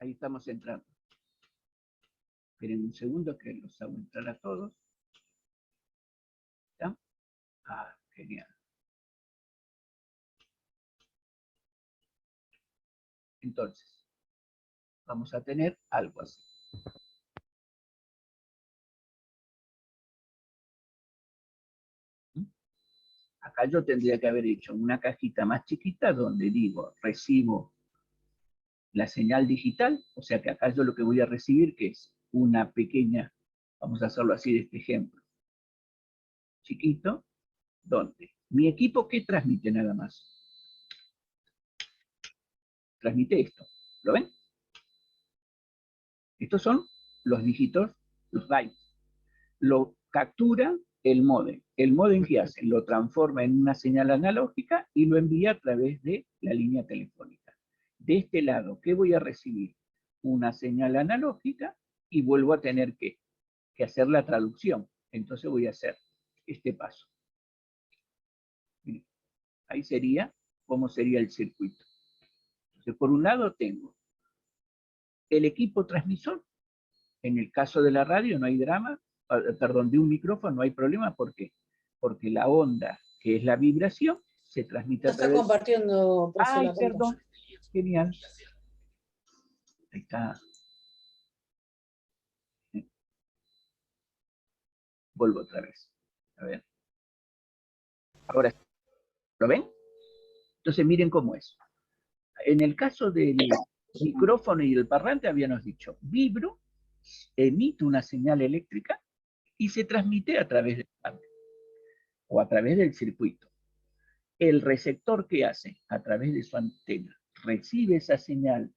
Ahí estamos entrando. Esperen un segundo que los hago entrar a todos. ¿Está? Ah, genial. Entonces, vamos a tener algo así. Acá yo tendría que haber hecho una cajita más chiquita donde digo, recibo la señal digital, o sea que acá yo lo que voy a recibir que es una pequeña, vamos a hacerlo así de este ejemplo, chiquito, donde mi equipo, ¿qué transmite nada más? Transmite esto, ¿lo ven? Estos son los dígitos, los bytes. Lo captura el módem. ¿El módem qué hace? Lo transforma en una señal analógica y lo envía a través de la línea telefónica. De este lado, ¿qué voy a recibir? Una señal analógica y vuelvo a tener que hacer la traducción. Entonces voy a hacer este paso. Miren, ahí sería cómo sería el circuito. Entonces, por un lado tengo el equipo transmisor. En el caso de la radio no hay drama, perdón, de un micrófono no hay problema. ¿Por qué? Porque la onda, que es la vibración, se transmite a través... Está compartiendo. Ay, perdón. Genial. Ahí está. Vuelvo otra vez. A ver. Ahora, ¿lo ven? Entonces miren cómo es. En el caso del micrófono y del parlante habíamos dicho, vibro, emite una señal eléctrica y se transmite a través del cable o a través del circuito. El receptor, ¿qué hace? A través de su antena, recibe esa señal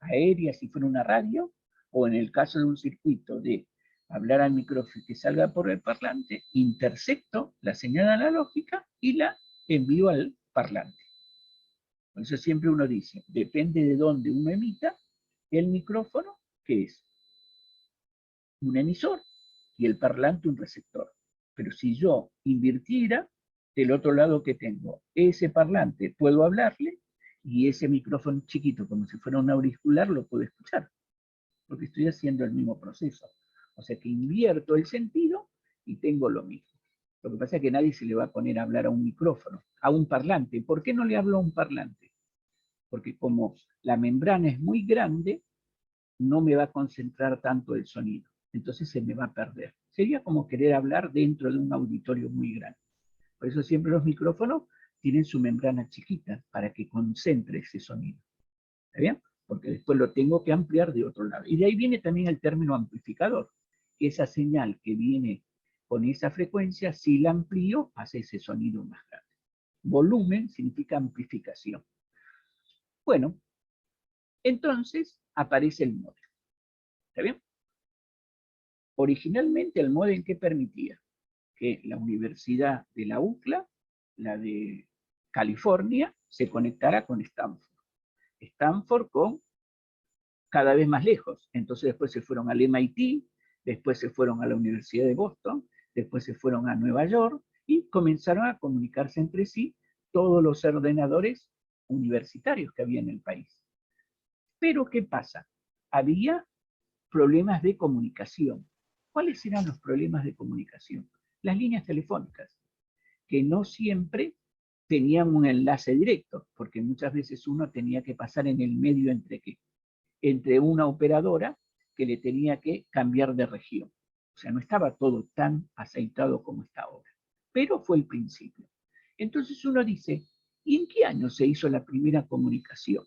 aérea si fuera una radio, o en el caso de un circuito de hablar al micrófono que salga por el parlante, intercepto la señal analógica y la envío al parlante. Por eso siempre uno dice, depende de dónde uno emita, el micrófono, que es un emisor, y el parlante un receptor. Pero si yo invirtiera, del otro lado que tengo ese parlante, puedo hablarle, y ese micrófono chiquito, como si fuera un auricular, lo puedo escuchar, porque estoy haciendo el mismo proceso. O sea que invierto el sentido y tengo lo mismo. Lo que pasa es que nadie se le va a poner a hablar a un micrófono, a un parlante. ¿Por qué no le hablo a un parlante? Porque como la membrana es muy grande, no me va a concentrar tanto el sonido. Entonces se me va a perder. Sería como querer hablar dentro de un auditorio muy grande. Por eso siempre los micrófonos tienen su membrana chiquita para que concentre ese sonido. ¿Está bien? Porque después lo tengo que ampliar de otro lado. Y de ahí viene también el término amplificador, que esa señal que viene con esa frecuencia, si la amplío, hace ese sonido más grande. Volumen significa amplificación. Bueno, entonces aparece el módem. ¿Está bien? Originalmente el módem, ¿qué permitía? Que la Universidad de la UCLA, la de California, se conectara con Stanford. Stanford con cada vez más lejos. Entonces después se fueron al MIT, después se fueron a la Universidad de Boston, después se fueron a Nueva York y comenzaron a comunicarse entre sí todos los ordenadores universitarios que había en el país. Pero ¿qué pasa? Había problemas de comunicación. ¿Cuáles eran los problemas de comunicación? Las líneas telefónicas, que no siempre tenían un enlace directo, porque muchas veces uno tenía que pasar en el medio entre una operadora que le tenía que cambiar de región. O sea, no estaba todo tan aceitado como está ahora. Pero fue el principio. Entonces uno dice, ¿y en qué año se hizo la primera comunicación?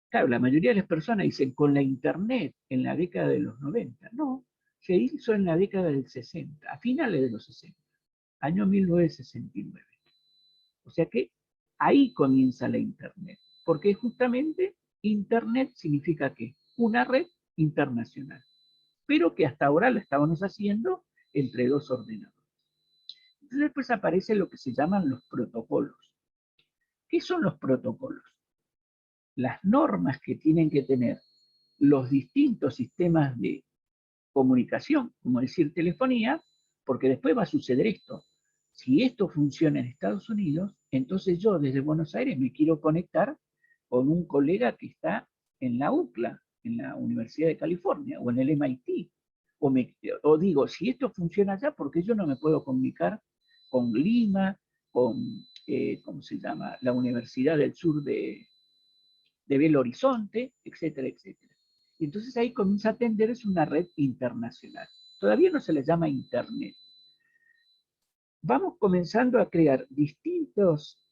Claro, la mayoría de las personas dicen con la internet en la década de los 90. No, se hizo en la década del 60, a finales de los 60, año 1969. O sea que ahí comienza la internet, porque justamente internet significa que una red internacional, pero que hasta ahora la estábamos haciendo entre dos ordenadores. Entonces después aparece lo que se llaman los protocolos. ¿Qué son los protocolos? Las normas que tienen que tener los distintos sistemas de comunicación, como decir telefonía, porque después va a suceder esto. Si esto funciona en Estados Unidos, entonces yo desde Buenos Aires me quiero conectar con un colega que está en la UCLA, en la Universidad de California, o en el MIT, o digo, si esto funciona allá, ¿por qué yo no me puedo comunicar con Lima, con, ¿cómo se llama?, la Universidad del Sur de Belo Horizonte, etcétera, etcétera? Y entonces ahí comienza a tender, es una red internacional. Todavía no se le llama Internet. Vamos comenzando a crear distintos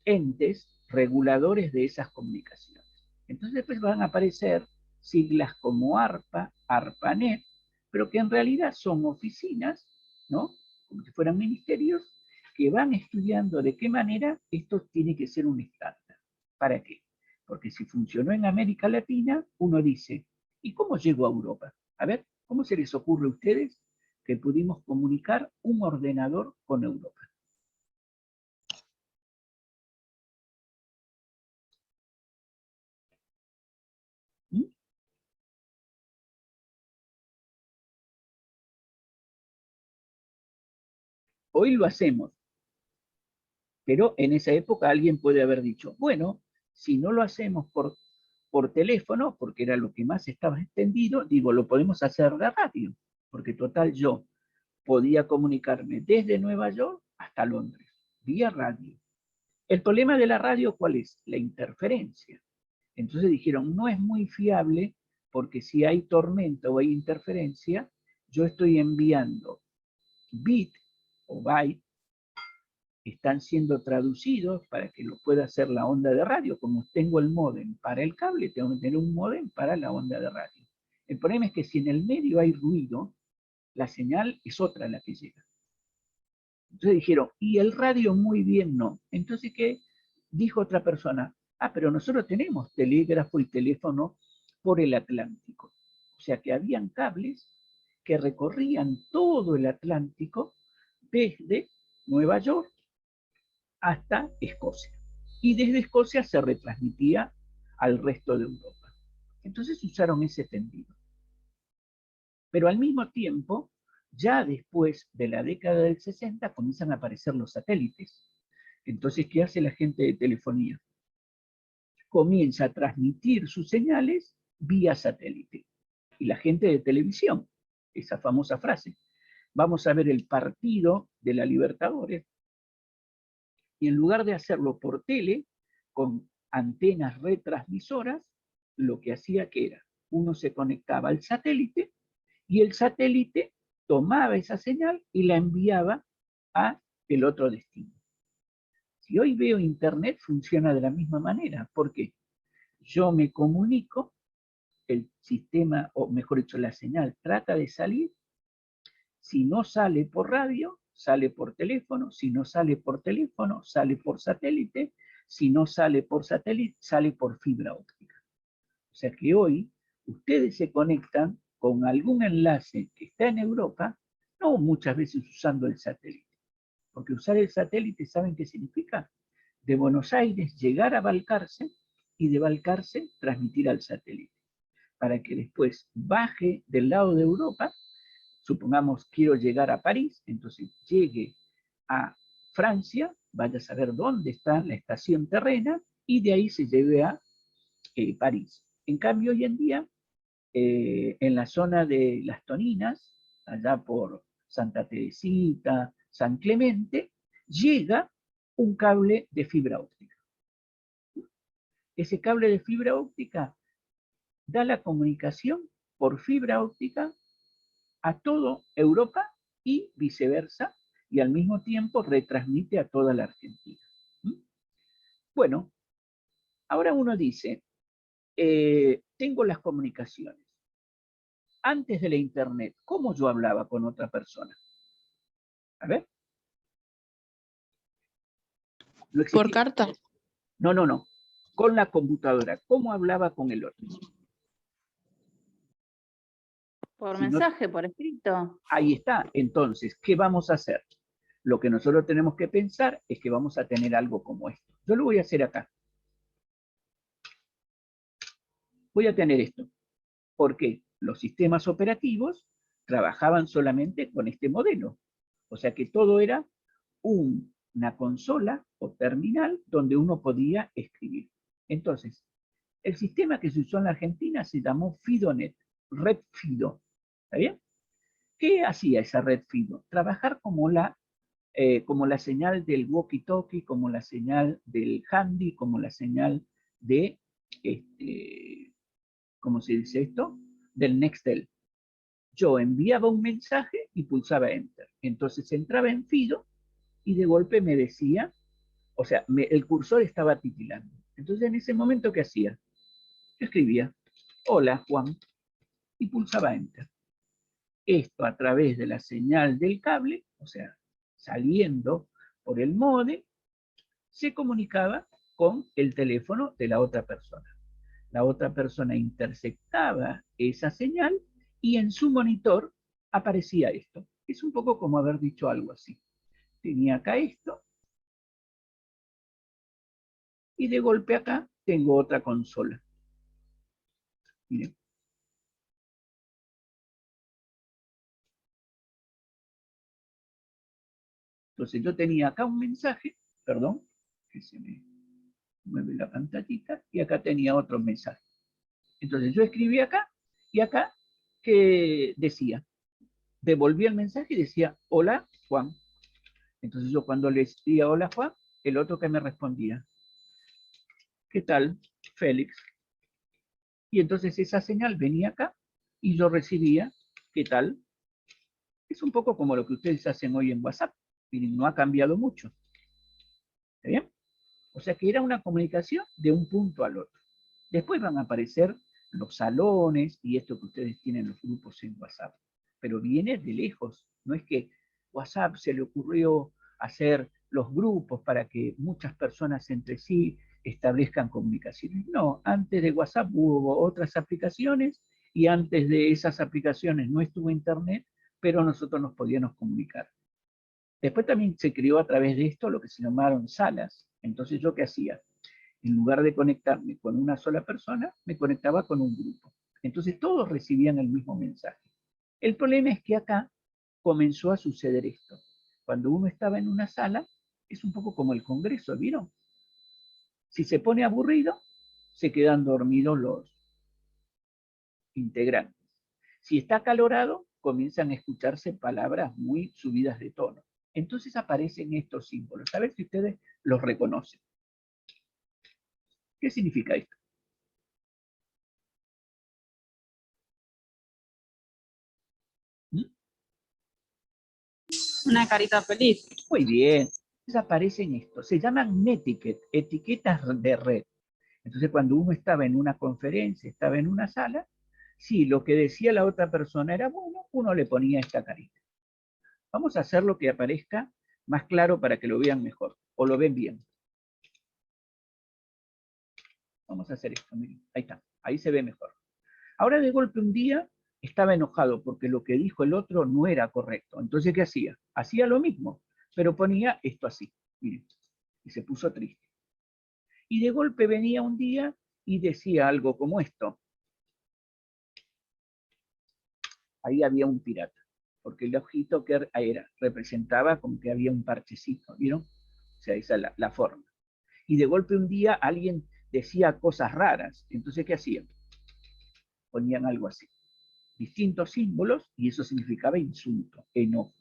entes reguladores de esas comunicaciones. Entonces después van a aparecer siglas como ARPA, ARPANET, pero que en realidad son oficinas, ¿no?, como si fueran ministerios, que van estudiando de qué manera esto tiene que ser un estándar. ¿Para qué? Porque si funcionó en América Latina, uno dice, ¿y cómo llegó a Europa? A ver, ¿cómo se les ocurre a ustedes que pudimos comunicar un ordenador con Europa? ¿Mm? Hoy lo hacemos, pero en esa época alguien puede haber dicho, bueno, si no lo hacemos por teléfono, porque era lo que más estaba extendido, digo, lo podemos hacer de radio, porque total yo podía comunicarme desde Nueva York hasta Londres, vía radio. El problema de la radio, ¿cuál es? La interferencia. Entonces dijeron, no es muy fiable porque si hay tormenta o hay interferencia, yo estoy enviando bit o byte, están siendo traducidos para que lo pueda hacer la onda de radio. Como tengo el módem para el cable, tengo que tener un módem para la onda de radio. El problema es que si en el medio hay ruido, la señal es otra la que llega. Entonces dijeron, y el radio muy bien no. Entonces, ¿qué dijo otra persona? Ah, pero nosotros tenemos telégrafo y teléfono por el Atlántico. O sea que habían cables que recorrían todo el Atlántico desde Nueva York hasta Escocia. Y desde Escocia se retransmitía al resto de Europa. Entonces usaron ese tendido. Pero al mismo tiempo, ya después de la década del 60 comienzan a aparecer los satélites. Entonces, ¿qué hace la gente de telefonía? Comienza a transmitir sus señales vía satélite. Y la gente de televisión, esa famosa frase, vamos a ver el partido de la Libertadores, y en lugar de hacerlo por tele, con antenas retransmisoras, lo que hacía que era, uno se conectaba al satélite y el satélite tomaba esa señal y la enviaba a el otro destino. Si hoy veo internet, funciona de la misma manera. ¿Por qué? Yo me comunico, el sistema, o mejor dicho, la señal trata de salir. Si no sale por radio, sale por teléfono. Si no sale por teléfono, sale por satélite. Si no sale por satélite, sale por fibra óptica. O sea que hoy ustedes se conectan con algún enlace que está en Europa, no muchas veces usando el satélite. Porque usar el satélite, ¿saben qué significa? De Buenos Aires llegar a Balcarce y de Balcarce transmitir al satélite. Para que después baje del lado de Europa, supongamos quiero llegar a París, entonces llegue a Francia, vaya a saber dónde está la estación terrena y de ahí se lleve a París. En cambio, hoy en día, en la zona de Las Toninas, allá por Santa Teresita, San Clemente, llega un cable de fibra óptica. Ese cable de fibra óptica da la comunicación por fibra óptica a toda Europa y viceversa, y al mismo tiempo retransmite a toda la Argentina. Bueno, ahora uno dice, tengo las comunicaciones. Antes de la internet, ¿cómo yo hablaba con otra persona? A ver. No existía. Por carta. No. Con la computadora, ¿cómo hablaba con el otro? Por Si no, mensaje, por escrito. ahí está. Entonces, ¿qué vamos a hacer? Lo que nosotros tenemos que pensar es que vamos a tener algo como esto. Yo lo voy a hacer acá. Voy a tener esto. Porque los sistemas operativos trabajaban solamente con este modelo. O sea que todo era una consola o terminal donde uno podía escribir. Entonces, El sistema que se usó en la Argentina se llamó FidoNet, Red Fido. ¿Está bien? ¿Qué hacía esa Red Fido? Trabajar como la señal del walkie-talkie, como la señal del handy, como la señal de, ¿cómo se dice esto? Del Nextel. Yo enviaba un mensaje y pulsaba Enter. Entonces entraba en Fido y de golpe me decía, o sea, el cursor estaba titilando. Entonces en ese momento, ¿qué hacía? Yo escribía, hola Juan, y pulsaba Enter. Esto a través de la señal del cable, o sea, saliendo por el módem, se comunicaba con el teléfono de la otra persona. La otra persona interceptaba esa señal y en su monitor aparecía esto. Es un poco como haber dicho algo así. Tenía acá esto y de golpe acá tengo otra consola. Miren. Entonces yo tenía acá un mensaje, perdón, que se me mueve la pantallita, y acá tenía otro mensaje. Entonces yo escribí acá, y acá, que decía, devolví el mensaje y decía, hola Juan. Entonces yo cuando le decía hola Juan, el otro que me respondía, ¿qué tal, Félix? Y entonces esa señal venía acá y yo recibía, ¿qué tal? Es un poco como lo que ustedes hacen hoy en WhatsApp. Miren, no ha cambiado mucho. ¿Está bien? O sea que era una comunicación de un punto al otro. Después van a aparecer los salones y esto que ustedes tienen los grupos en WhatsApp. Pero viene de lejos. No es que WhatsApp se le ocurrió hacer los grupos para que muchas personas entre sí establezcan comunicaciones. No, antes de WhatsApp hubo otras aplicaciones y antes de esas aplicaciones no estuvo Internet, pero nosotros nos podíamos comunicar. Después también se creó a través de esto lo que se llamaron salas. Entonces, ¿yo qué hacía? En lugar de conectarme con una sola persona, me conectaba con un grupo. Entonces todos recibían el mismo mensaje. El problema es que acá comenzó a suceder esto. Cuando uno estaba en una sala, es un poco como el Congreso, ¿vieron? Si se pone aburrido, se quedan dormidos los integrantes. Si está acalorado, comienzan a escucharse palabras muy subidas de tono. Entonces aparecen estos símbolos. A ver si ustedes los reconocen. ¿Qué significa esto? ¿Mm? Una carita feliz. Muy bien. Entonces aparecen esto. Se llaman netiquette, etiquetas de red. Entonces cuando uno estaba en una conferencia, estaba en una sala, si lo que decía la otra persona era bueno, uno le ponía esta carita. Vamos a hacer lo que aparezca más claro para que lo vean mejor, o lo ven bien. Vamos a hacer esto, miren. Ahí está, ahí se ve mejor. Ahora de golpe un día estaba enojado porque lo que dijo el otro no era correcto. Entonces, ¿qué hacía? Hacía lo mismo, pero ponía esto así, miren, y se puso triste. Y de golpe venía un día y decía algo como esto. Ahí había un pirata, porque el ojito que representaba como que había un parchecito, ¿vieron? O sea, esa es la forma. Y de golpe un día alguien decía cosas raras. Entonces, ¿qué hacían? Ponían algo así. Distintos símbolos y eso significaba insulto, enojo.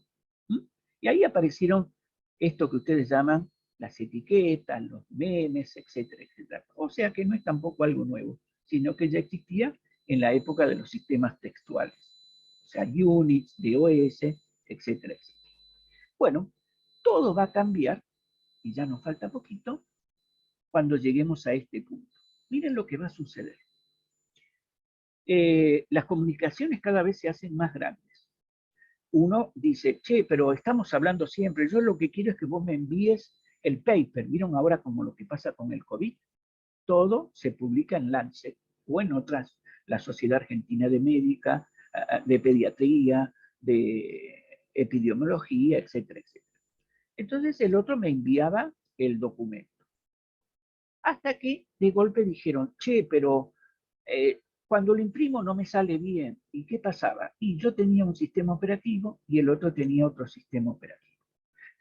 ¿Mm? Y ahí aparecieron esto que ustedes llaman las etiquetas, los memes, etcétera, etcétera. O sea que no es tampoco algo nuevo, sino que ya existía en la época de los sistemas textuales. O sea, Unix, DOS, etcétera, etcétera. Bueno, todo va a cambiar, y ya nos falta poquito, cuando lleguemos a este punto. Miren lo que va a suceder. Las comunicaciones cada vez se hacen más grandes. Uno dice, che, pero estamos hablando siempre, yo lo que quiero es que vos me envíes el paper. ¿Vieron ahora como lo que pasa con el COVID? Todo se publica en Lancet o en otras, la Sociedad Argentina de Médica, de Pediatría, de Epidemiología, etcétera, etcétera. Entonces el otro me enviaba el documento. Hasta que de golpe dijeron, che, pero cuando lo imprimo no me sale bien. ¿Y qué pasaba? Y yo tenía un sistema operativo y el otro tenía otro sistema operativo.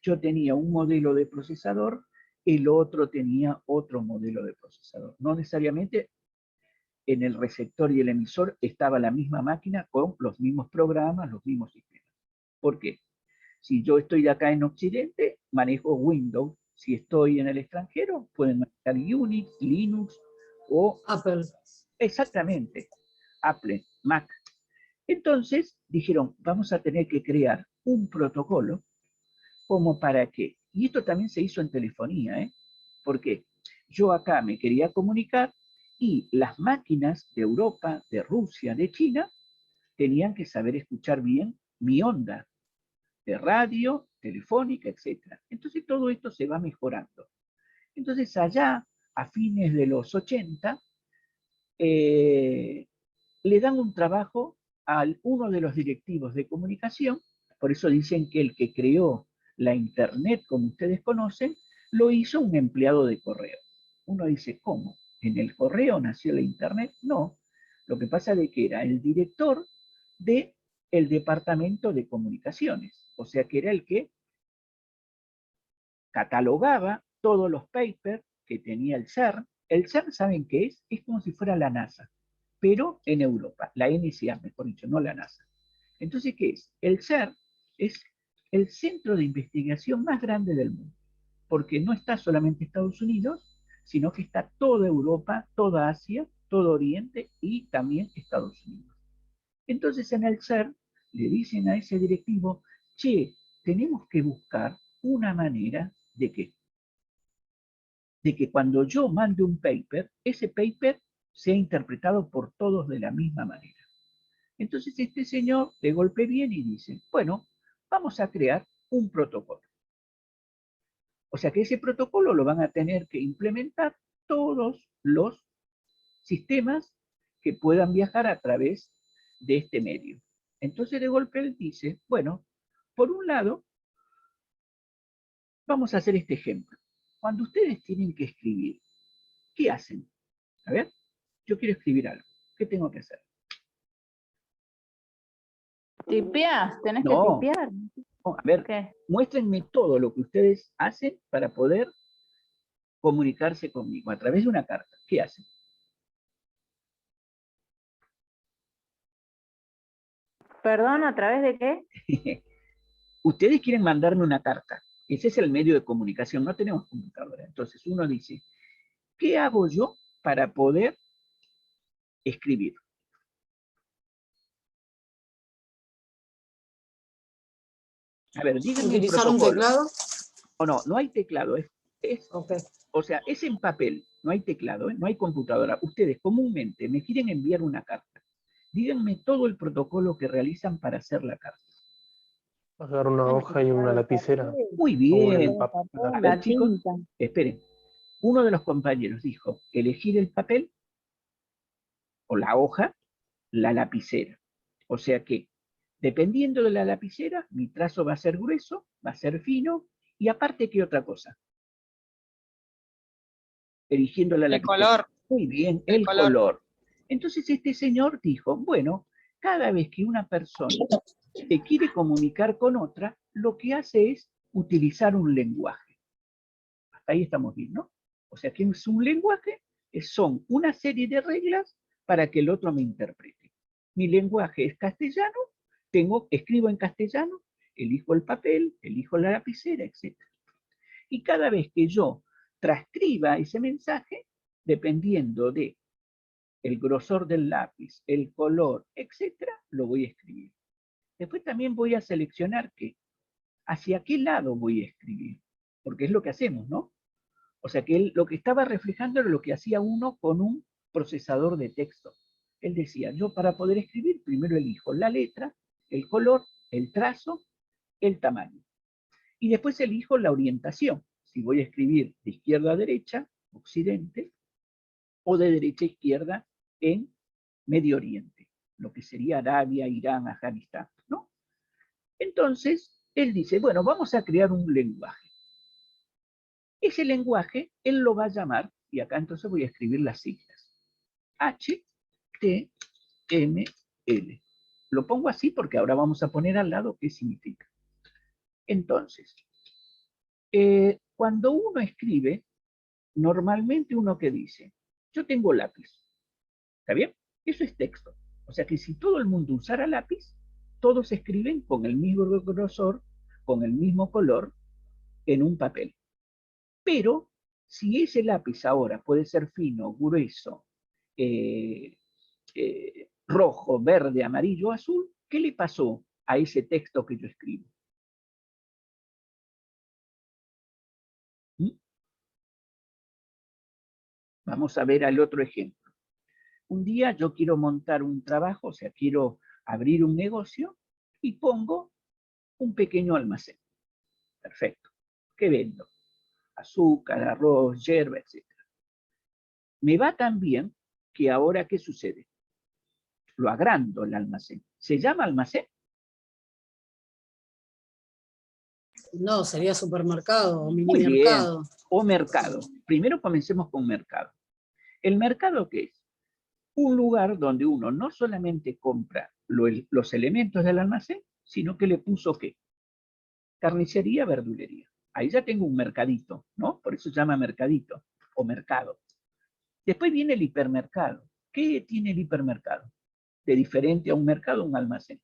Yo tenía un modelo de procesador, el otro tenía otro modelo de procesador. No necesariamente en el receptor y el emisor estaba la misma máquina con los mismos programas, los mismos sistemas. ¿Por qué? Si yo estoy acá en Occidente, manejo Windows. Si estoy en el extranjero, pueden manejar Unix, Linux o... Apple. Exactamente, Apple, Mac. Entonces dijeron, vamos a tener que crear un protocolo como para que, y esto también se hizo en telefonía, ¿eh? Porque yo acá me quería comunicar y las máquinas de Europa, de Rusia, de China, tenían que saber escuchar bien mi onda de radio, telefónica, etc. Entonces todo esto se va mejorando. Entonces allá, a fines de los 80, le dan un trabajo a uno de los directivos de comunicación, por eso dicen que el que creó la Internet, como ustedes conocen, lo hizo un empleado de correo. Uno dice, ¿cómo? ¿En el correo nació la Internet? No, lo que pasa es que era el director del departamento de comunicaciones, o sea que era el que catalogaba todos los papers que tenía el CERN. El CERN, ¿saben qué es? Es como si fuera la NASA, pero en Europa, la NSA, mejor dicho, no la NASA. Entonces, ¿qué es? El CERN es el centro de investigación más grande del mundo, porque no está solamente Estados Unidos, sino que está toda Europa, toda Asia, todo Oriente y también Estados Unidos. Entonces, en el CERN le dicen a ese directivo, che, tenemos que buscar una manera de que cuando yo mande un paper, ese paper sea interpretado por todos de la misma manera. Entonces este señor de golpe viene y dice, bueno, vamos a crear un protocolo. O sea que ese protocolo lo van a tener que implementar todos los sistemas que puedan viajar a través de este medio. Entonces de golpe él dice, bueno, por un lado, vamos a hacer este ejemplo. Cuando ustedes tienen que escribir, ¿qué hacen? A ver, yo quiero escribir algo. ¿Qué tengo que hacer? ¿Tipeás? ¿Tenés que No, tipear? no, a ver, ¿Qué? muéstrenme todo lo que ustedes hacen para poder comunicarse conmigo a través de una carta. ¿Qué hacen? ¿Perdón? ¿A través de qué? Ustedes quieren mandarme una carta. Ese es el medio de comunicación. No tenemos computadora. Entonces uno dice, ¿qué hago yo para poder escribir? A ver, díganme el ¿Utilizar un protocolo. teclado? O no, no hay teclado. Okay. O sea, es en papel. No hay teclado, no hay computadora. Ustedes comúnmente me quieren enviar una carta. Díganme todo el protocolo que realizan para hacer la carta. Agarrar una hoja y una lapicera. Muy O el bien. A ver, La chicos, tinta. esperen. Uno de los compañeros dijo, elegir el papel o la hoja, la lapicera. O sea que, dependiendo de la lapicera, mi trazo va a ser grueso, va a ser fino, y aparte, ¿qué otra cosa? Eligiendo la El lapicera. color. Muy bien, El el color. color. Entonces este señor dijo, bueno, cada vez que una persona se quiere comunicar con otra, lo que hace es utilizar un lenguaje. Hasta ahí estamos bien, ¿no? O sea, que es un lenguaje, son una serie de reglas para que el otro me interprete. Mi lenguaje es castellano, escribo en castellano, elijo el papel, elijo la lapicera, etc. Y cada vez que yo transcriba ese mensaje, dependiendo de el grosor del lápiz, el color, etc., lo voy a escribir. Después también voy a seleccionar hacia qué lado voy a escribir, porque es lo que hacemos, ¿no? O sea que lo que estaba reflejando era lo que hacía uno con un procesador de texto. Él decía, yo para poder escribir primero elijo la letra, el color, el trazo, el tamaño. Y después elijo la orientación, si voy a escribir de izquierda a derecha, occidente, o de derecha a izquierda en Medio Oriente, lo que sería Arabia, Irán, Afganistán, ¿no? Entonces, él dice, bueno, vamos a crear un lenguaje. Ese lenguaje, él lo va a llamar, y acá entonces voy a escribir las siglas, HTML. Lo pongo así porque ahora vamos a poner al lado qué significa. Entonces, cuando uno escribe, normalmente uno que dice, yo tengo lápiz, ¿Está bien? Eso es texto. O sea que si todo el mundo usara lápiz, todos escriben con el mismo grosor, con el mismo color, en un papel. Pero si ese lápiz ahora puede ser fino, grueso, rojo, verde, amarillo, azul, ¿qué le pasó a ese texto que yo escribo? ¿Mm? Vamos a ver al otro ejemplo. Un día yo quiero montar un trabajo, o sea, quiero abrir un negocio y pongo un pequeño almacén. Perfecto. ¿Qué vendo? Azúcar, arroz, hierba, etc. Me va tan bien que ahora, ¿qué sucede? Lo agrando el almacén. ¿Se llama almacén? No, sería supermercado o mini Muy bien. mercado. O mercado. Primero comencemos con mercado. ¿El mercado qué es? Un lugar donde uno no solamente compra los elementos del almacén, sino que le puso ¿qué? Carnicería, verdulería. Ahí ya tengo un mercadito, ¿no? Por eso se llama mercadito o mercado. Después viene el hipermercado. ¿Qué tiene el hipermercado? De diferente a un mercado, un almacén.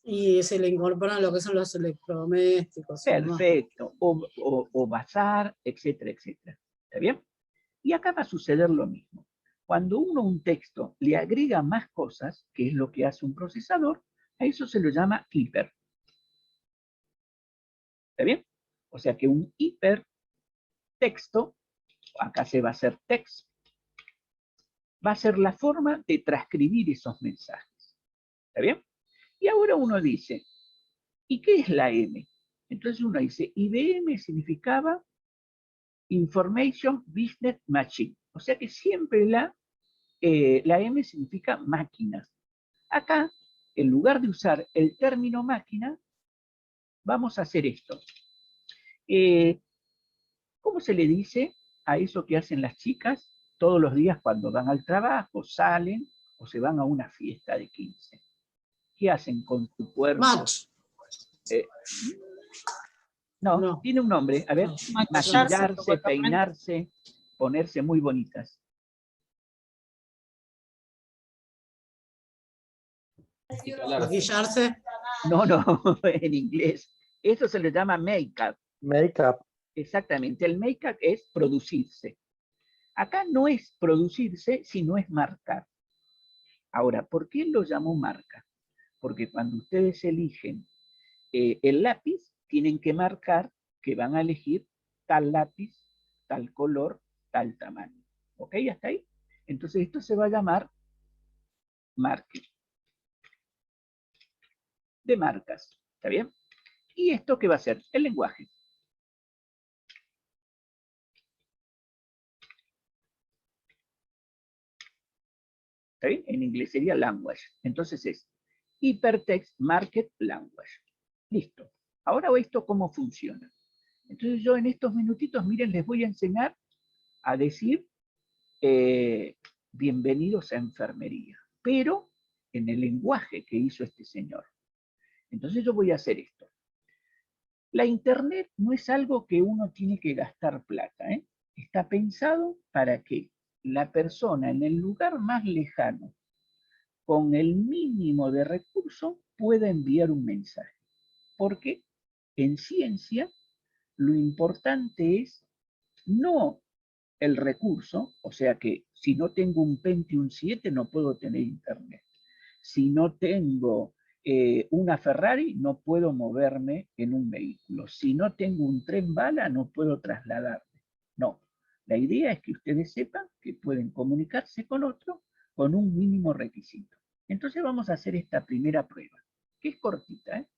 Y se le incorporan lo que son los electrodomésticos. Perfecto. O bazar, etcétera, etcétera. ¿Está bien? Y acá va a suceder lo mismo. Cuando uno a un texto le agrega más cosas, que es lo que hace un procesador, a eso se lo llama hiper. ¿Está bien? O sea que un hipertexto, acá se va a hacer text, va a ser la forma de transcribir esos mensajes. ¿Está bien? Y ahora uno dice, ¿y qué es la M? Entonces uno dice, IBM significaba Information Business Machine. O sea que siempre la M significa máquina. Acá, en lugar de usar el término máquina, vamos a hacer esto. ¿Cómo se le dice a eso que hacen las chicas todos los días cuando van al trabajo, salen o se van a una fiesta de 15? ¿Qué hacen con su cuerpo? Match. No, tiene un nombre. A ver, maquillarse, peinarse, ponerse muy bonitas. Maquillarse. No, en inglés. Eso se le llama make-up. Make-up. Exactamente, el make-up es producirse. Acá no es producirse, sino es marcar. Ahora, ¿por qué lo llamo marca? Porque cuando ustedes eligen el lápiz, tienen que marcar que van a elegir tal lápiz, tal color, tal tamaño. ¿Ok? ¿Hasta ahí? Entonces esto se va a llamar marker de marcas. ¿Está bien? ¿Y esto qué va a ser? El lenguaje. ¿Está bien? En inglés sería language. Entonces es Hypertext Market Language. Listo. Ahora esto cómo funciona. Entonces yo en estos minutitos, miren, les voy a enseñar a decir bienvenidos a enfermería, pero en el lenguaje que hizo este señor. Entonces yo voy a hacer esto. La internet no es algo que uno tiene que gastar plata, ¿eh? Está pensado para que la persona en el lugar más lejano, con el mínimo de recursos, pueda enviar un mensaje. Porque en ciencia lo importante es no el recurso, o sea que si no tengo un Pentium 7 no puedo tener internet. Si no tengo una Ferrari no puedo moverme en un vehículo. Si no tengo un tren bala no puedo trasladarme. No, la idea es que ustedes sepan que pueden comunicarse con otro con un mínimo requisito. Entonces vamos a hacer esta primera prueba, que es cortita, ¿eh?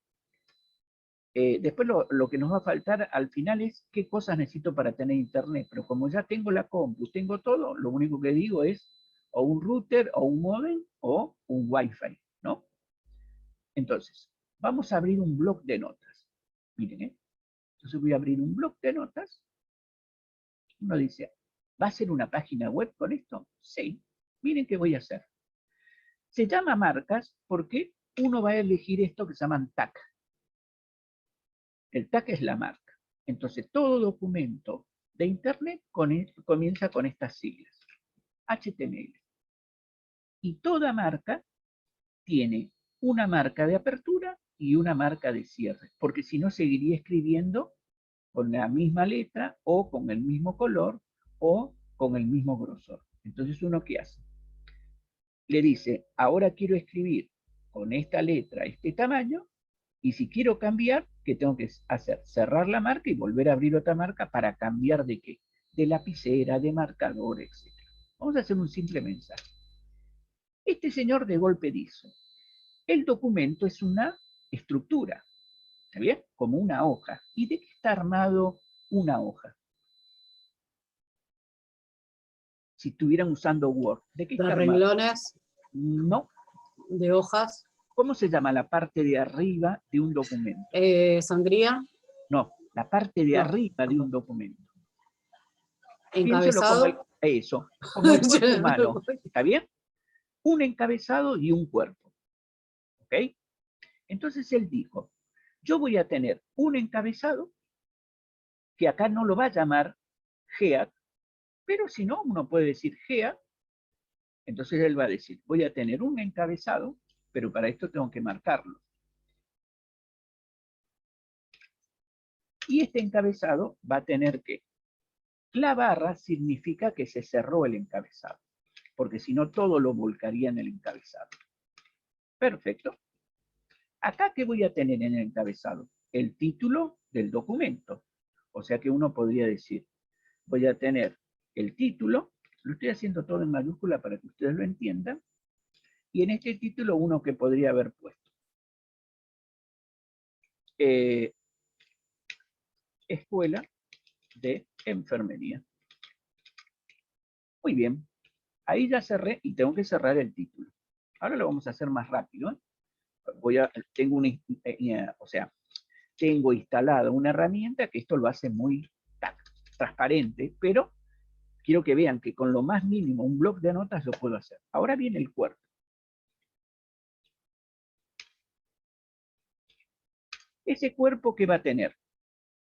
Después lo que nos va a faltar al final es qué cosas necesito para tener internet, pero como ya tengo la compu, tengo todo, lo único que digo es o un router, o un modem, o un wifi, ¿no? Entonces, vamos a abrir un bloc de notas. Miren, ¿eh? Entonces voy a abrir un bloc de notas. Uno dice, ¿va a ser una página web con esto? Sí. Miren qué voy a hacer. Se llama marcas porque uno va a elegir esto que se llaman tag. El tag es la marca. Entonces, todo documento de Internet comienza con estas siglas. HTML. Y toda marca tiene una marca de apertura y una marca de cierre, porque si no seguiría escribiendo con la misma letra o con el mismo color o con el mismo grosor. Entonces, ¿uno qué hace? Le dice, ahora quiero escribir con esta letra, este tamaño, y si quiero cambiar, ¿qué tengo que hacer? Cerrar la marca y volver a abrir otra marca para cambiar ¿de qué? De lapicera, de marcador, etc. Vamos a hacer un simple mensaje. Este señor de golpe dice, el documento es una estructura, ¿está bien? Como una hoja. ¿Y de qué está armado una hoja? Si estuvieran usando Word, ¿de qué De está armado? renglones, No. de hojas, ¿Cómo se llama la parte de arriba de un documento? sangría, No, la parte de no, arriba de un documento. Piénselo como encabezado. eso, como el cuerpo humano. ¿Está bien? Un encabezado y un cuerpo. ¿Ok? Entonces él dijo, yo voy a tener un encabezado, que acá no lo va a llamar GEAC, pero si no, uno puede decir GEAC. Entonces él va a decir, voy a tener un encabezado, pero para esto tengo que marcarlo. Y este encabezado va a tener que, la barra significa que se cerró el encabezado, porque si no todo lo volcaría en el encabezado. Perfecto. Acá, ¿qué voy a tener en el encabezado? El título del documento. O sea que uno podría decir, voy a tener el título, lo estoy haciendo todo en mayúscula para que ustedes lo entiendan, y en este título uno que podría haber puesto. Escuela de Enfermería. Muy bien. Ahí ya cerré y tengo que cerrar el título. Ahora lo vamos a hacer más rápido, ¿eh? Tengo instalada una herramienta que esto lo hace muy transparente, pero quiero que vean que con lo más mínimo, un bloc de notas lo puedo hacer. Ahora viene el cuerpo. Ese cuerpo que va a tener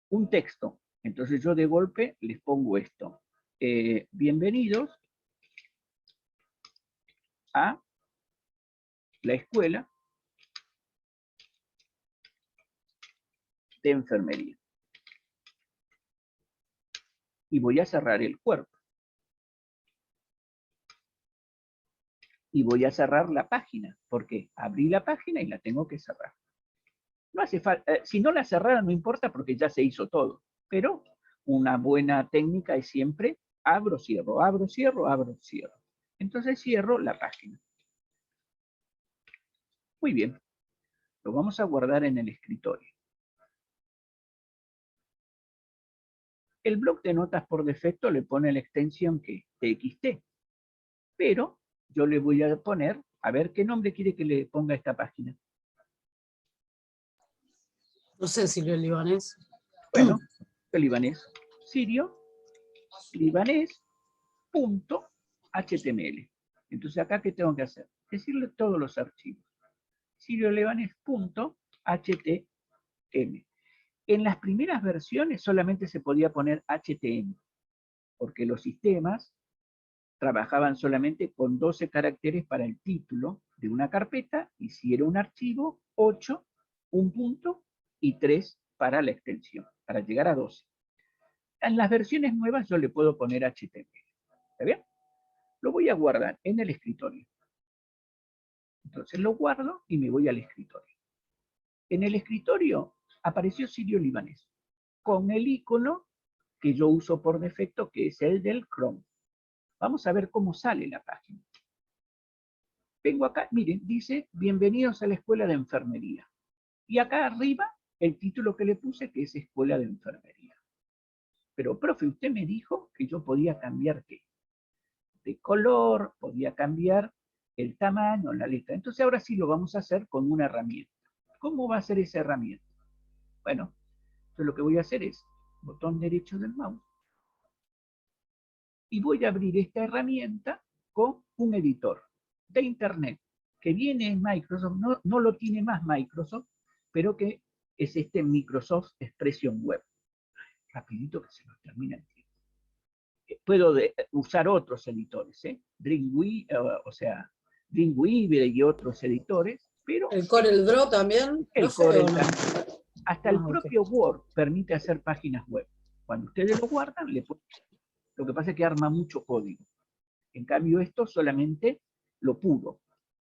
un texto. Entonces yo de golpe les pongo esto. Bienvenidos a la escuela de enfermería. Y voy a cerrar el cuerpo. Y voy a cerrar la página, porque abrí la página y la tengo que cerrar. No hace falta, si no la cerrara no importa porque ya se hizo todo, pero una buena técnica es siempre abro, cierro, abro, cierro, abro, cierro. Entonces cierro la página. Muy bien, lo vamos a guardar en el escritorio. El bloc de notas por defecto le pone la extensión que TXT, pero yo le voy a poner, a ver qué nombre quiere que le ponga a esta página. No sé si lo libanés. Bueno, el libanés, sirio, libanés.html. Entonces acá, ¿qué tengo que hacer? Decirle todos los archivos. sirio-libanés.htm. En las primeras versiones solamente se podía poner HTML, porque los sistemas trabajaban solamente con 12 caracteres para el título de una carpeta, y si era un archivo, 8, un punto y 3 para la extensión, para llegar a 12. En las versiones nuevas yo le puedo poner HTML. ¿Está bien? Lo voy a guardar en el escritorio. Entonces lo guardo y me voy al escritorio. En el escritorio apareció Sirio Libanés, con el icono que yo uso por defecto, que es el del Chrome. Vamos a ver cómo sale la página. Vengo acá, miren, dice, bienvenidos a la Escuela de Enfermería. Y acá arriba, el título que le puse, que es Escuela de Enfermería. Pero, profe, usted me dijo que yo podía cambiar ¿qué? De color, podía cambiar el tamaño, la letra. Entonces ahora sí lo vamos a hacer con una herramienta. ¿Cómo va a ser esa herramienta? Bueno, entonces lo que voy a hacer es botón derecho del mouse y voy a abrir esta herramienta con un editor de internet que viene en Microsoft, no lo tiene más Microsoft, pero que es este Microsoft Expression Web. Rapidito que se nos termina el tiempo. Puedo usar otros editores, Dreamweaver, Dreamweaver y otros editores, pero ¿El Corel Draw también? el No sé, Corel ¿o no? también. Hasta el Ah, ok. propio Word permite hacer páginas web. Cuando ustedes lo guardan, lo que pasa es que arma mucho código. En cambio, esto solamente lo puro.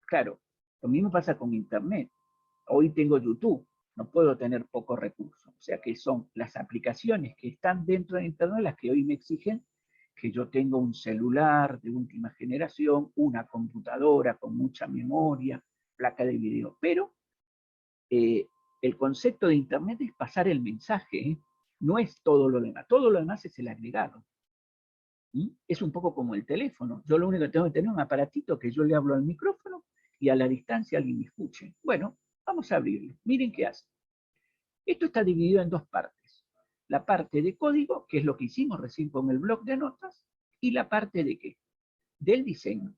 Claro, lo mismo pasa con Internet. Hoy tengo YouTube, no puedo tener pocos recursos. O sea que son las aplicaciones que están dentro de Internet las que hoy me exigen que yo tenga un celular de última generación, una computadora con mucha memoria, placa de video. Pero el concepto de Internet es pasar el mensaje, ¿eh? No es todo lo demás. Todo lo demás es el agregado. ¿Mm? Es un poco como el teléfono. Yo lo único que tengo que tener es un aparatito que yo le hablo al micrófono y a la distancia alguien me escuche. Bueno, vamos a abrirlo. Miren qué hace. Esto está dividido en dos partes. La parte de código, que es lo que hicimos recién con el bloc de notas, y la parte de qué? Del diseño.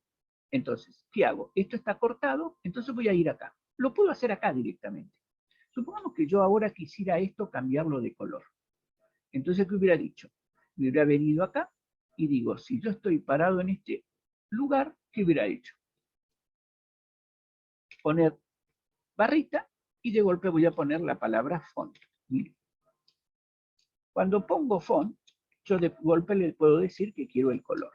Entonces, ¿qué hago? Esto está cortado, entonces voy a ir acá. Lo puedo hacer acá directamente. Supongamos que yo ahora quisiera esto cambiarlo de color. Entonces, ¿qué hubiera dicho? Me hubiera venido acá y digo, si yo estoy parado en este lugar, ¿qué hubiera hecho? Poner barrita y de golpe voy a poner la palabra font. Miren. Cuando pongo font, yo de golpe le puedo decir que quiero el color.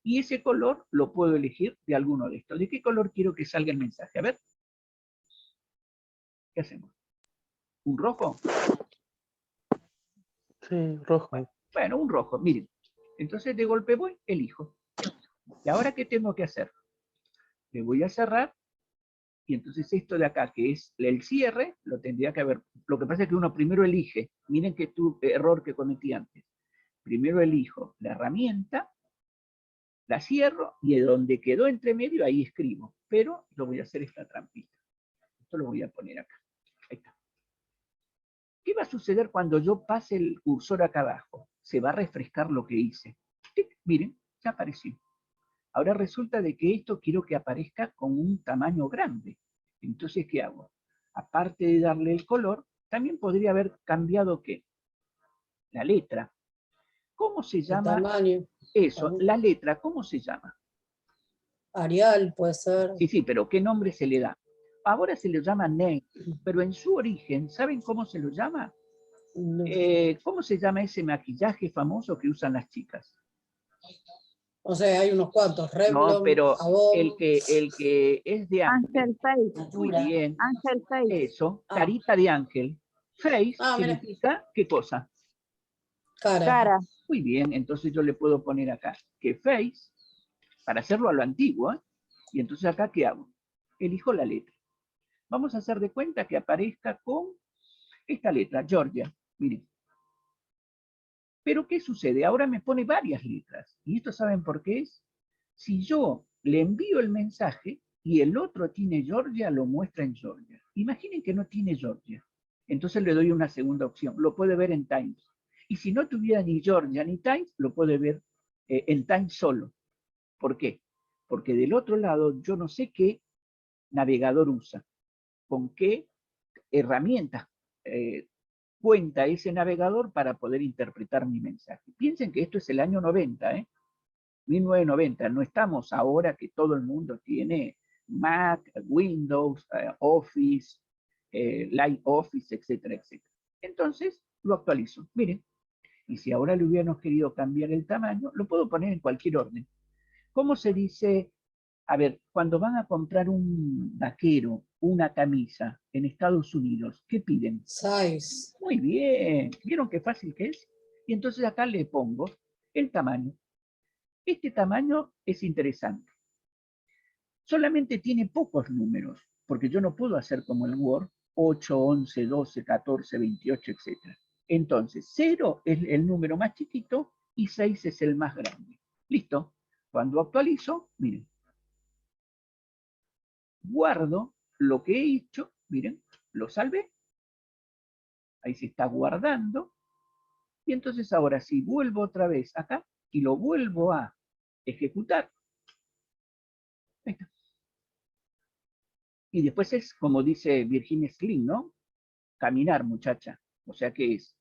Y ese color lo puedo elegir de alguno de estos. ¿De qué color quiero que salga el mensaje? A ver. ¿Qué hacemos? ¿Un rojo? Sí, rojo. Bueno, un rojo, miren. Entonces de golpe voy, elijo. ¿Y ahora qué tengo que hacer? Le voy a cerrar, y entonces esto de acá, que es el cierre, lo tendría que haber. Lo que pasa es que uno primero elige. Miren que error que cometí antes. Primero elijo la herramienta, la cierro, y de donde quedó entre medio, ahí escribo. Pero lo voy a hacer esta trampita. Esto lo voy a poner acá. Ahí está. ¿Qué va a suceder cuando yo pase el cursor acá abajo? Se va a refrescar lo que hice. ¡Tic! Miren, ya apareció. Ahora resulta de que esto quiero que aparezca con un tamaño grande. Entonces, ¿qué hago? Aparte de darle el color, también podría haber cambiado ¿qué? La letra. ¿Cómo se El llama tamaño. eso? La letra, ¿cómo se llama? Arial puede ser. Sí, sí, pero ¿qué nombre se le da? Ahora se le llama name, pero en su origen, ¿saben cómo se lo llama? No. ¿Cómo se llama ese maquillaje famoso que usan las chicas? O sea, hay unos cuantos. No, Revlon, pero Avon. el que es de ángel. Ángel Face. Muy bien, Ángel Face. eso, Ah. carita de ángel. Face Ah, mira. significa ¿qué cosa? Cara. Cara. Muy bien, entonces yo le puedo poner acá que face, para hacerlo a lo antiguo, ¿eh? Y entonces acá, ¿qué hago? Elijo la letra. Vamos a hacer de cuenta que aparezca con esta letra, Georgia. Miren. Pero ¿qué sucede? Ahora me pone varias letras. ¿Y esto saben por qué es? Si yo le envío el mensaje y el otro tiene Georgia, lo muestra en Georgia. Imaginen que no tiene Georgia. Entonces le doy una segunda opción. Lo puede ver en Times. Y si no tuviera ni Georgia ni Times, lo puede ver en Times solo. ¿Por qué? Porque del otro lado yo no sé qué navegador usa, con qué herramientas cuenta ese navegador para poder interpretar mi mensaje. Piensen que esto es el año 90, 1990. No estamos ahora que todo el mundo tiene Mac, Windows, Office, Light Office, etcétera, etcétera. Entonces lo actualizo. Miren, y si ahora le hubiéramos querido cambiar el tamaño, lo puedo poner en cualquier orden. ¿Cómo se dice? A ver, cuando van a comprar un vaquero, una camisa en Estados Unidos, ¿qué piden? Size. Muy bien, ¿vieron qué fácil que es? Y entonces acá le pongo el tamaño. Este tamaño es interesante. Solamente tiene pocos números, porque yo no puedo hacer como el Word, 8, 11, 12, 14, 28, etc. Entonces, 0 es el número más chiquito y 6 es el más grande. Listo. Cuando actualizo, miren, guardo lo que he hecho, miren, lo salvé, ahí se está guardando, y entonces ahora si vuelvo otra vez acá y lo vuelvo a ejecutar, ahí está. Y después es como dice Virginia Slim, ¿no? Caminar, muchacha. O sea que es,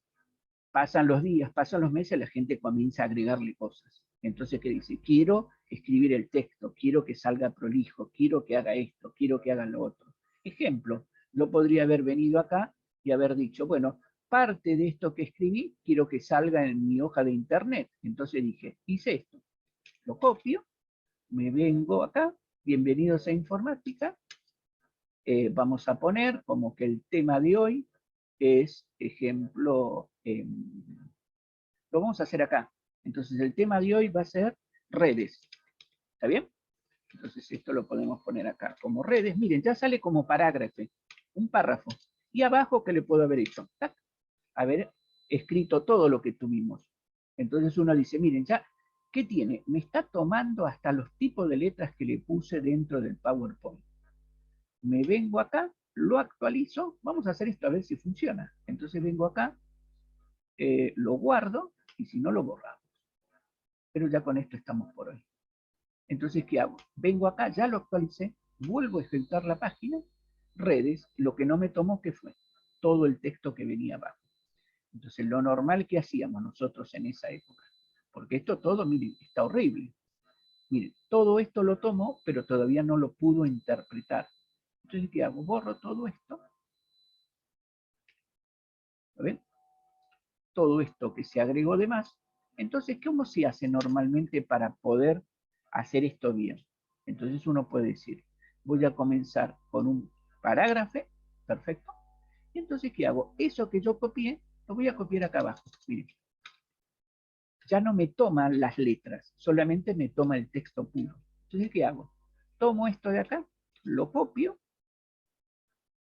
pasan los días, pasan los meses, la gente comienza a agregarle cosas. Entonces, ¿qué dice? Quiero escribir el texto, quiero que salga prolijo, quiero que haga esto, quiero que haga lo otro. Ejemplo, yo podría haber venido acá y haber dicho, bueno, parte de esto que escribí quiero que salga en mi hoja de internet. Entonces dije, hice esto, lo copio, me vengo acá, bienvenidos a informática, vamos a poner como que el tema de hoy es, ejemplo, lo vamos a hacer acá. Entonces el tema de hoy va a ser redes. ¿Está bien? Entonces esto lo podemos poner acá como redes. Miren, ya sale como parágrafo, un párrafo. Y abajo, ¿qué le puedo haber hecho? ¡Tac! Haber escrito todo lo que tuvimos. Entonces uno dice, miren, ya, ¿qué tiene? Me está tomando hasta los tipos de letras que le puse dentro del PowerPoint. Me vengo acá, lo actualizo, vamos a hacer esto a ver si funciona. Entonces vengo acá, lo guardo, y si no lo borramos. Pero ya con esto estamos por hoy. Entonces, ¿qué hago? Vengo acá, ya lo actualicé, vuelvo a ejecutar la página, redes, lo que no me tomó, ¿qué fue? Todo el texto que venía abajo. Entonces, lo normal que hacíamos nosotros en esa época, porque esto todo, miren, está horrible. Miren, todo esto lo tomó, pero todavía no lo pudo interpretar. Entonces, ¿qué hago? Borro todo esto. ¿Ven? Todo esto que se agregó de más. Entonces, ¿cómo se hace normalmente para poder hacer esto bien? Entonces uno puede decir, voy a comenzar con un parágrafo, perfecto. Y entonces, ¿qué hago? Eso que yo copié, lo voy a copiar acá abajo. Miren. Ya no me toma las letras, solamente me toma el texto puro. Entonces, ¿qué hago? Tomo esto de acá, lo copio.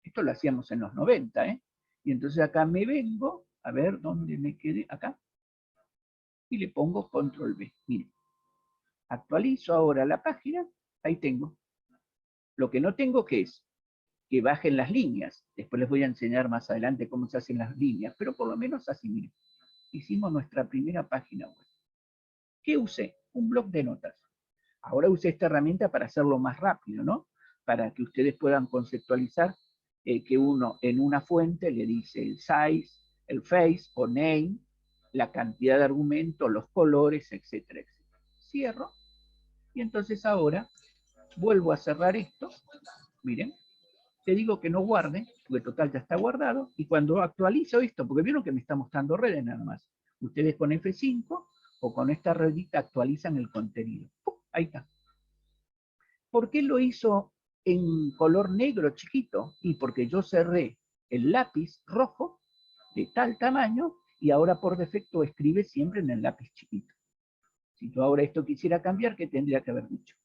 Esto lo hacíamos en los 90, ¿eh? Y entonces acá me vengo, a ver dónde me quedé, acá. Y le pongo control B. Miren, actualizo ahora la página, ahí tengo. Lo que no tengo que es que bajen las líneas. Después les voy a enseñar más adelante cómo se hacen las líneas, pero por lo menos así, miren. Hicimos nuestra primera página web. ¿Qué usé? Un bloc de notas. Ahora usé esta herramienta para hacerlo más rápido, ¿no? Para que ustedes puedan conceptualizar que uno en una fuente le dice el size, el face o name, la cantidad de argumentos, los colores, etcétera, etcétera. Cierro y entonces ahora vuelvo a cerrar esto. Miren, te digo que no guarde, porque total ya está guardado, y cuando actualizo esto, porque vieron que me está mostrando redes nada más, ustedes con F5 o con esta redita actualizan el contenido. ¡Pum! Ahí está. ¿Por qué lo hizo en color negro chiquito? Y porque yo cerré el lápiz rojo de tal tamaño y ahora por defecto escribe siempre en el lápiz chiquito. Si yo ahora esto quisiera cambiar, ¿qué tendría que haber dicho?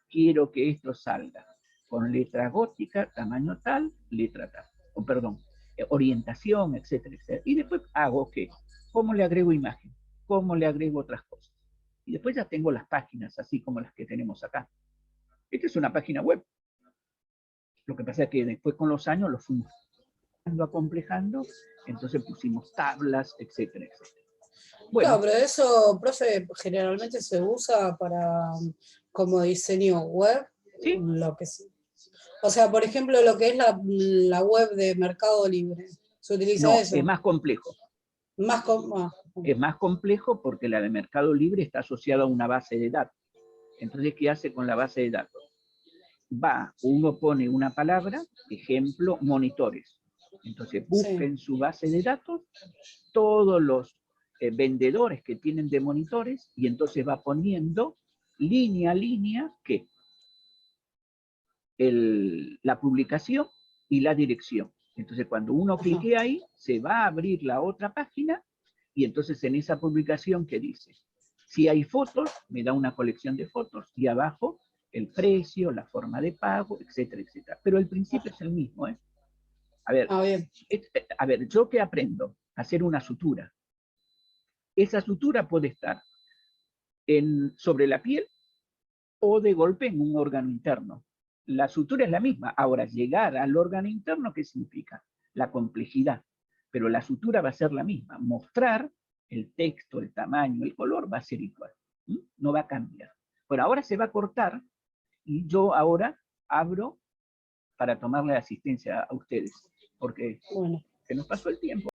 Quiero que esto salga con letra gótica, tamaño tal, letra tal. O perdón, orientación, etcétera, etcétera. Y después hago ¿qué? ¿Cómo le agrego imagen? ¿Cómo le agrego otras cosas? Y después ya tengo las páginas, así como las que tenemos acá. Esta es una página web. Lo que pasa es que después con los años lo fuimos acomplejando, entonces pusimos tablas, etcétera, etcétera. Bueno, Claro, pero eso, profe, generalmente se usa para como diseño web, ¿sí? lo que sí. O sea, por ejemplo, lo que es la web de Mercado Libre, ¿se utiliza No, eso? es más complejo. Más Es más complejo porque la de Mercado Libre está asociada a una base de datos. Entonces, ¿qué hace con la base de datos? Uno pone una palabra, ejemplo, monitores. Entonces, busca en su base de datos todos los vendedores que tienen de monitores y entonces va poniendo línea a línea ¿qué? La publicación y la dirección. Entonces, cuando uno clique ahí, se va a abrir la otra página y entonces en esa publicación, ¿qué dice? Si hay fotos, me da una colección de fotos y abajo el precio, la forma de pago, etcétera, etcétera. Pero el principio es el mismo, ¿eh? A ver, ¿yo qué aprendo? Hacer una sutura. Esa sutura puede estar sobre la piel o de golpe en un órgano interno. La sutura es la misma. Ahora, llegar al órgano interno, ¿qué significa? La complejidad. Pero la sutura va a ser la misma. Mostrar el texto, el tamaño, el color va a ser igual. No va a cambiar. Bueno, ahora se va a cortar y yo ahora abro para tomarle asistencia a ustedes, porque se nos pasó el tiempo.